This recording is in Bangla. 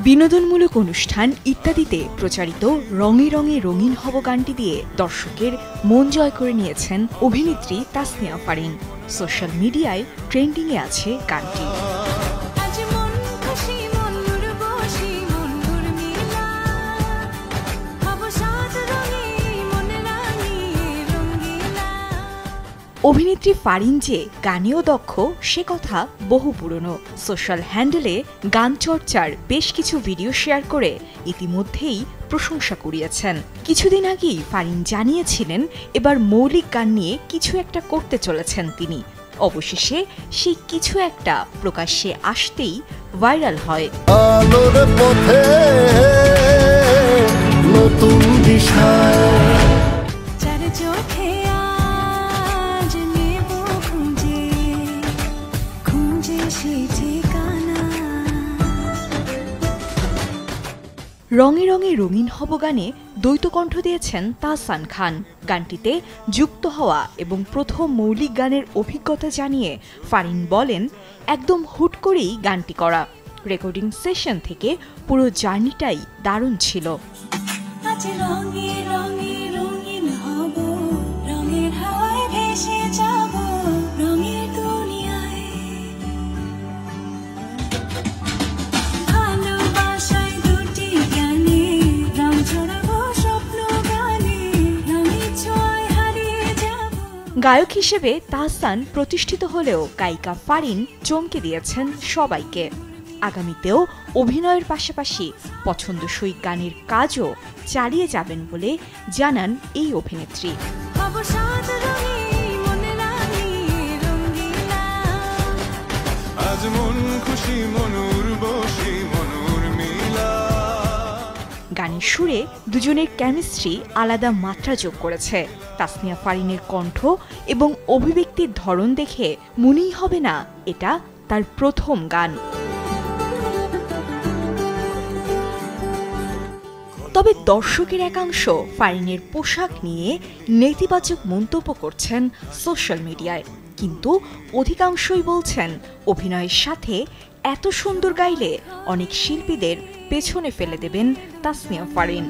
বিনোদনমূলক অনুষ্ঠান ইত্যাদিতে প্রচারিত রঙে রঙে রঙিন হব গানটি দিয়ে দর্শকের মন জয় করে নিয়েছেন অভিনেত্রী তাসনিয়া ফারিন। সোশ্যাল মিডিয়ায় ট্রেন্ডিংয়ে আছে গানটি। অভিনেত্রী ফারিন যে গানেও দক্ষ সে কথা বহু পুরনো। সোশ্যাল হ্যান্ডেলে গান চর্চার বেশ কিছু ভিডিও শেয়ার করে ইতিমধ্যেই প্রশংসা কুড়িয়েছেন। কিছুদিন আগেই ফারিন জানিয়েছিলেন এবার মৌলিক গান নিয়ে কিছু একটা করতে চলেছেন তিনি। অবশেষে সেই কিছু একটা প্রকাশ্যে আসতেই ভাইরাল হয়। রঙে রঙে রঙিন হব গানে দ্বৈত কণ্ঠ দিয়েছেন তাহসান খান। গানটিতে যুক্ত হওয়া এবং প্রথম মৌলিক গানের অভিজ্ঞতা জানিয়ে ফারিন বলেন, একদম হুট করেই গানটি করা। রেকর্ডিং সেশন থেকে পুরো জার্নিটাই দারুণ ছিল। গায়ক হিসেবে তাহসান প্রতিষ্ঠিত হলেও গায়িকা ফারিন চমকে দিয়েছেন সবাইকে। আগামীতেও অভিনয়ের পাশাপাশি পছন্দসই গানের কাজও চালিয়ে যাবেন বলে জানান এই অভিনেত্রী। গানের সুরে দুজনের কেমিস্ট্রি আলাদা মাত্রা যোগ করেছে। তাসনিয়া ফারিনের কণ্ঠ এবং অভিব্যক্তির ধরন দেখে মনেই হবে না এটা তার প্রথম গান। তবে দর্শকের একাংশ ফারিনের পোশাক নিয়ে নেতিবাচক মন্তব্য করছেন সোশ্যাল মিডিয়ায়, কিন্তু অধিকাংশই বলছেন অভিনয়ের সাথে এত সুন্দর গাইলে অনেক শিল্পীদের পেছনে ফেলে দেবেন তাসনিয়া ফারিন।